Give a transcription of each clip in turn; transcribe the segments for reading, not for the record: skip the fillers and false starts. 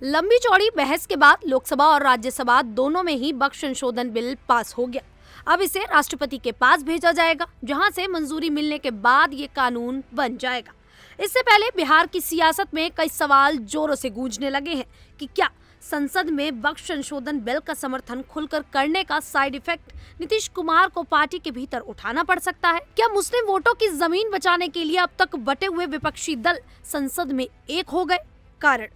लंबी चौड़ी बहस के बाद लोकसभा और राज्यसभा दोनों में ही वक्फ संशोधन बिल पास हो गया। अब इसे राष्ट्रपति के पास भेजा जाएगा, जहां से मंजूरी मिलने के बाद ये कानून बन जाएगा। इससे पहले बिहार की सियासत में कई सवाल जोरों से गूंजने लगे हैं कि क्या संसद में वक्फ संशोधन बिल का समर्थन खुलकर करने का साइड इफेक्ट नीतीश कुमार को पार्टी के भीतर उठाना पड़ सकता है। क्या मुस्लिम वोटों की जमीन बचाने के लिए अब तक बटे हुए विपक्षी दल संसद में एक हो गए? कारण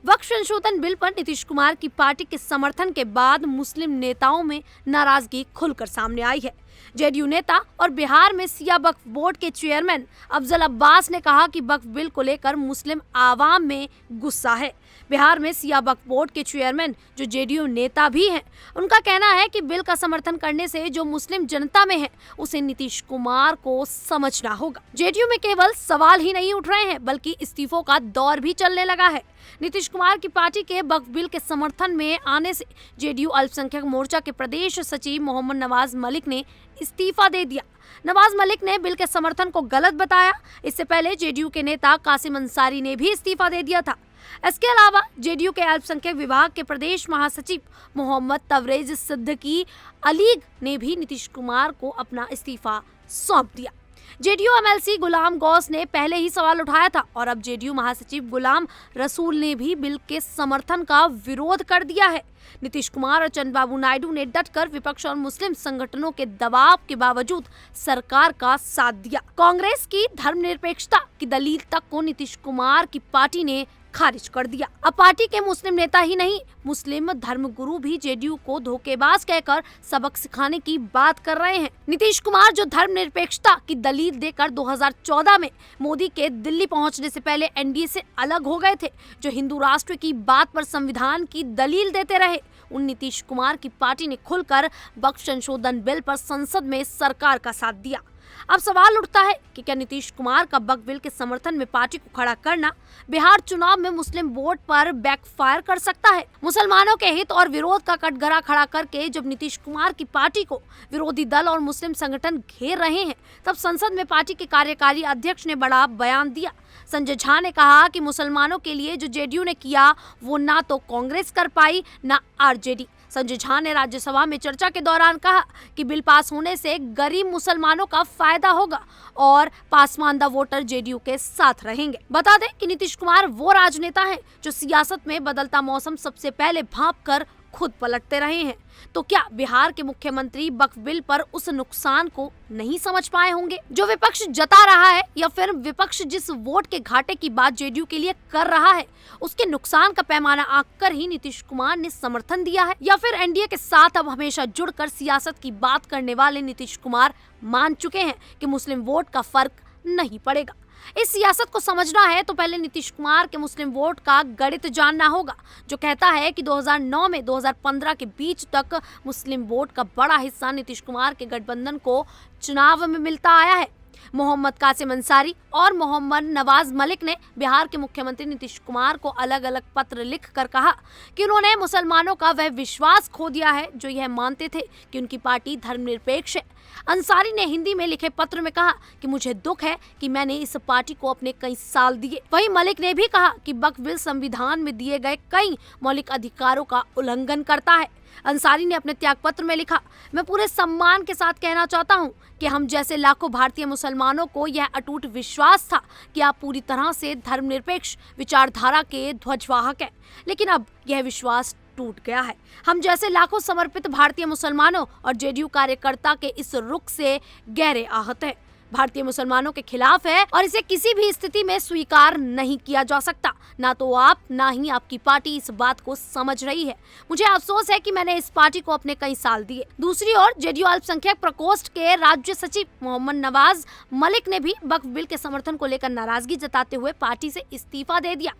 वक्फ संशोधन बिल पर नीतीश कुमार की पार्टी के समर्थन के बाद मुस्लिम नेताओं में नाराजगी खुलकर सामने आई है। जेडीयू नेता और बिहार में सिया वक्फ बोर्ड के चेयरमैन अफजल अब्बास ने कहा कि वक्फ बिल को लेकर मुस्लिम आवाम में गुस्सा है। बिहार में सिया वक्फ बोर्ड के चेयरमैन, जो जेडीयू नेता भी हैं, उनका कहना है कि बिल का समर्थन करने से जो मुस्लिम जनता में है उसे नीतीश कुमार को समझना होगा। जेडीयू में केवल सवाल ही नहीं उठ रहे हैं, बल्कि इस्तीफों का दौर भी चलने लगा है। नीतीश कुमार की पार्टी के वक्फ बिल के समर्थन में आने से जेडीयू अल्पसंख्यक मोर्चा के प्रदेश सचिव मोहम्मद नवाज मलिक ने इस्तीफा दे दिया। नवाज मलिक ने बिल के समर्थन को गलत बताया। इससे पहले जेडीयू के नेता कासिम अंसारी ने भी इस्तीफा दे दिया था। इसके अलावा जेडीयू के अल्पसंख्यक विभाग के प्रदेश महासचिव मोहम्मद तवरेज सिद्दीकी अलीग ने भी नीतीश कुमार को अपना इस्तीफा सौंप दिया। जेडीयू एमएलसी गुलाम गौस ने पहले ही सवाल उठाया था और अब जेडीयू महासचिव गुलाम रसूल ने भी बिल के समर्थन का विरोध कर दिया है। नीतीश कुमार और चंद्रबाबू नायडू ने डटकर विपक्ष और मुस्लिम संगठनों के दबाव के बावजूद सरकार का साथ दिया। कांग्रेस की धर्मनिरपेक्षता की दलील तक को नीतीश कुमार की पार्टी ने खारिज कर दिया। अब पार्टी के मुस्लिम नेता ही नहीं, मुस्लिम धर्मगुरु भी जेडीयू को धोखेबाज कहकर सबक सिखाने की बात कर रहे हैं। नीतीश कुमार जो धर्मनिरपेक्षता की दलील देकर 2014 में मोदी के दिल्ली पहुंचने से पहले एनडीए से अलग हो गए थे, जो हिंदू राष्ट्र की बात पर संविधान की दलील देते रहे, उन नीतीश कुमार की पार्टी ने खुलकर वक्फ संशोधन बिल पर संसद में सरकार का साथ दिया। अब सवाल उठता है कि क्या नीतीश कुमार का वक्फ बिल के समर्थन में पार्टी को खड़ा करना बिहार चुनाव में मुस्लिम वोट पर बैकफायर कर सकता है? मुसलमानों के हित और विरोध का कटघरा खड़ा करके जब नीतीश कुमार की पार्टी को विरोधी दल और मुस्लिम संगठन घेर रहे हैं, तब संसद में पार्टी के कार्यकारी अध्यक्ष ने बड़ा बयान दिया। संजय झा ने कहा कि मुसलमानों के लिए जो जेडीयू ने किया वो ना तो कांग्रेस कर पाई ना आरजेडी। संजय झा ने राज्यसभा में चर्चा के दौरान कहा कि बिल पास होने से गरीब मुसलमानों का फायदा होगा और पासमानदा वोटर जेडीयू के साथ रहेंगे। बता दें कि नीतीश कुमार वो राजनेता हैं जो सियासत में बदलता मौसम सबसे पहले भांपकर खुद पलटते रहे हैं। तो क्या बिहार के मुख्यमंत्री वक्फ बिल पर उस नुकसान को नहीं समझ पाए होंगे जो विपक्ष जता रहा है, या फिर विपक्ष जिस वोट के घाटे की बात जेडीयू के लिए कर रहा है उसके नुकसान का पैमाना आंककर ही नीतीश कुमार ने समर्थन दिया है, या फिर एनडीए के साथ अब हमेशा जुड़कर सियासत की बात करने वाले नीतीश कुमार मान चुके हैं कि मुस्लिम वोट का फर्क नहीं पड़ेगा। इस सियासत को समझना है तो पहले नीतीश कुमार के मुस्लिम वोट का गणित जानना होगा, जो कहता है कि 2009 में 2015 के बीच तक मुस्लिम वोट का बड़ा हिस्सा नीतीश कुमार के गठबंधन को चुनाव में मिलता आया है। मोहम्मद कासिम अंसारी और मोहम्मद नवाज मलिक ने बिहार के मुख्यमंत्री नीतीश कुमार को अलग अलग पत्र लिखकर कहा कि उन्होंने मुसलमानों का वह विश्वास खो दिया है जो यह मानते थे कि उनकी पार्टी धर्मनिरपेक्ष है। अंसारी ने हिंदी में लिखे पत्र में कहा कि मुझे दुख है कि मैंने इस पार्टी को अपने कई साल दिए। वहीं मलिक ने भी कहा कि वक्फ बिल संविधान में दिए गए कई मौलिक अधिकारों का उल्लंघन करता है। अंसारी ने अपने त्याग पत्र में लिखा, मैं पूरे सम्मान के साथ कहना चाहता हूं कि हम जैसे लाखों भारतीय मुसलमानों को यह अटूट विश्वास था कि आप पूरी तरह से धर्मनिरपेक्ष विचारधारा के ध्वजवाहक हैं, लेकिन अब यह विश्वास टूट गया है। हम जैसे लाखों समर्पित भारतीय मुसलमानों और जेडीयू कार्यकर्ता के इस रुख से गहरे आहत हैं। भारतीय मुसलमानों के खिलाफ है और इसे किसी भी स्थिति में स्वीकार नहीं किया जा सकता। ना तो आप ना ही आपकी पार्टी इस बात को समझ रही है। मुझे अफसोस है कि मैंने इस पार्टी को अपने कई साल दिए। दूसरी ओर जेडीयू अल्पसंख्यक प्रकोष्ठ के राज्य सचिव मोहम्मद नवाज मलिक ने भी वक्फ बिल के समर्थन को लेकर नाराजगी जताते हुए पार्टी से इस्तीफा दे दिया।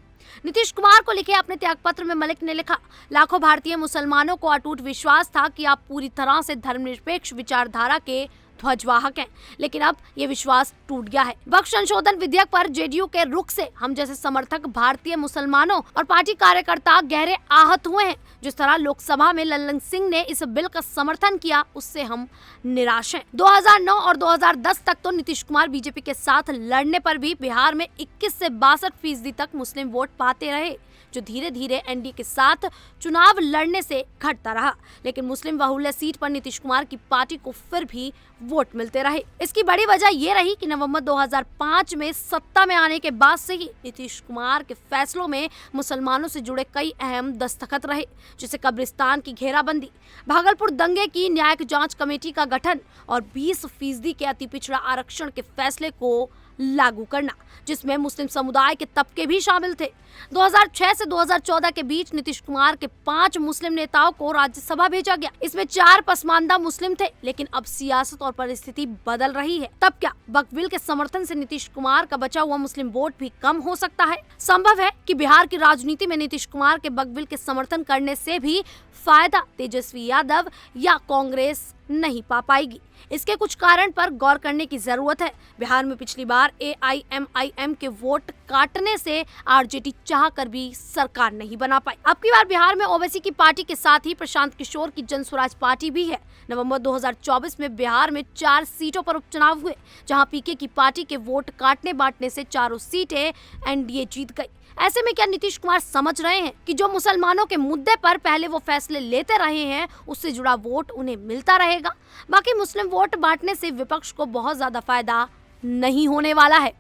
नीतीश कुमार को लिखे अपने त्याग पत्र में मलिक ने लिखा, लाखों भारतीय मुसलमानों को अटूट विश्वास था कि आप पूरी तरह से धर्मनिरपेक्ष विचारधारा के ध्वजवाहक हैं, लेकिन अब ये विश्वास टूट गया है। वक्फ संशोधन विधेयक पर जेडीयू के रुख से हम जैसे समर्थक भारतीय मुसलमानों और पार्टी कार्यकर्ता गहरे आहत हुए हैं। जिस तरह लोकसभा में लल्लन सिंह ने इस बिल का समर्थन किया, उससे हम निराश हैं। 2009 और 2010 तक तो नीतीश कुमार बीजेपी के साथ लड़ने पर भी बिहार में 21 से 62% तक मुस्लिम वोट पाते रहे। जो धीरे धीरे एनडीए के साथ चुनाव लड़ने से घटता रहा। लेकिन मुस्लिम बहुल्य सीट पर नीतीश कुमार की पार्टी को फिर भी वोट मिलते रहे। इसकी बड़ी वजह ये रही कि नवंबर 2005 में सत्ता में आने के बाद से ही नीतीश कुमार के फैसलों में मुसलमानों से जुड़े कई अहम दस्तखत रहे, जैसे कब्रिस्तान की घेराबंदी, भागलपुर दंगे की न्यायिक जांच कमेटी का गठन और 20% के अति पिछड़ा आरक्षण के फैसले को लागू करना, जिसमें मुस्लिम समुदाय के तबके भी शामिल थे। 2006 से 2014 के बीच नीतीश कुमार के 5 मुस्लिम नेताओं को राज्यसभा भेजा गया। इसमें 4 पसमानदा मुस्लिम थे, लेकिन अब सियासत और परिस्थिति बदल रही है। तब क्या बकविल के समर्थन से नीतीश कुमार का बचा हुआ मुस्लिम वोट भी कम हो सकता है? संभव है कि बिहार की राजनीति में नीतीश कुमार के बकविल के समर्थन करने से भी फायदा तेजस्वी यादव या कांग्रेस नहीं पा पाएगी। इसके कुछ कारण पर गौर करने की जरूरत है। बिहार में पिछली बार AIMIM के वोट काटने से आरजेडी चाहकर भी सरकार नहीं बना पाई। अब की बार बिहार में ओवैसी की पार्टी के साथ ही प्रशांत किशोर की जन स्वराज पार्टी भी है। नवंबर 2024 में बिहार में 4 सीटों पर उपचुनाव हुए, जहां पीके की पार्टी के वोट काटने बांटने से चारों सीटें एनडीए जीत गई। ऐसे में क्या नीतीश कुमार समझ रहे हैं कि जो मुसलमानों के मुद्दे पर पहले वो फैसले लेते रहे हैं, उससे जुड़ा वोट उन्हें मिलता रहेगा? बाकी मुस्लिम वोट बांटने से विपक्ष को बहुत ज्यादा फायदा नहीं होने वाला है।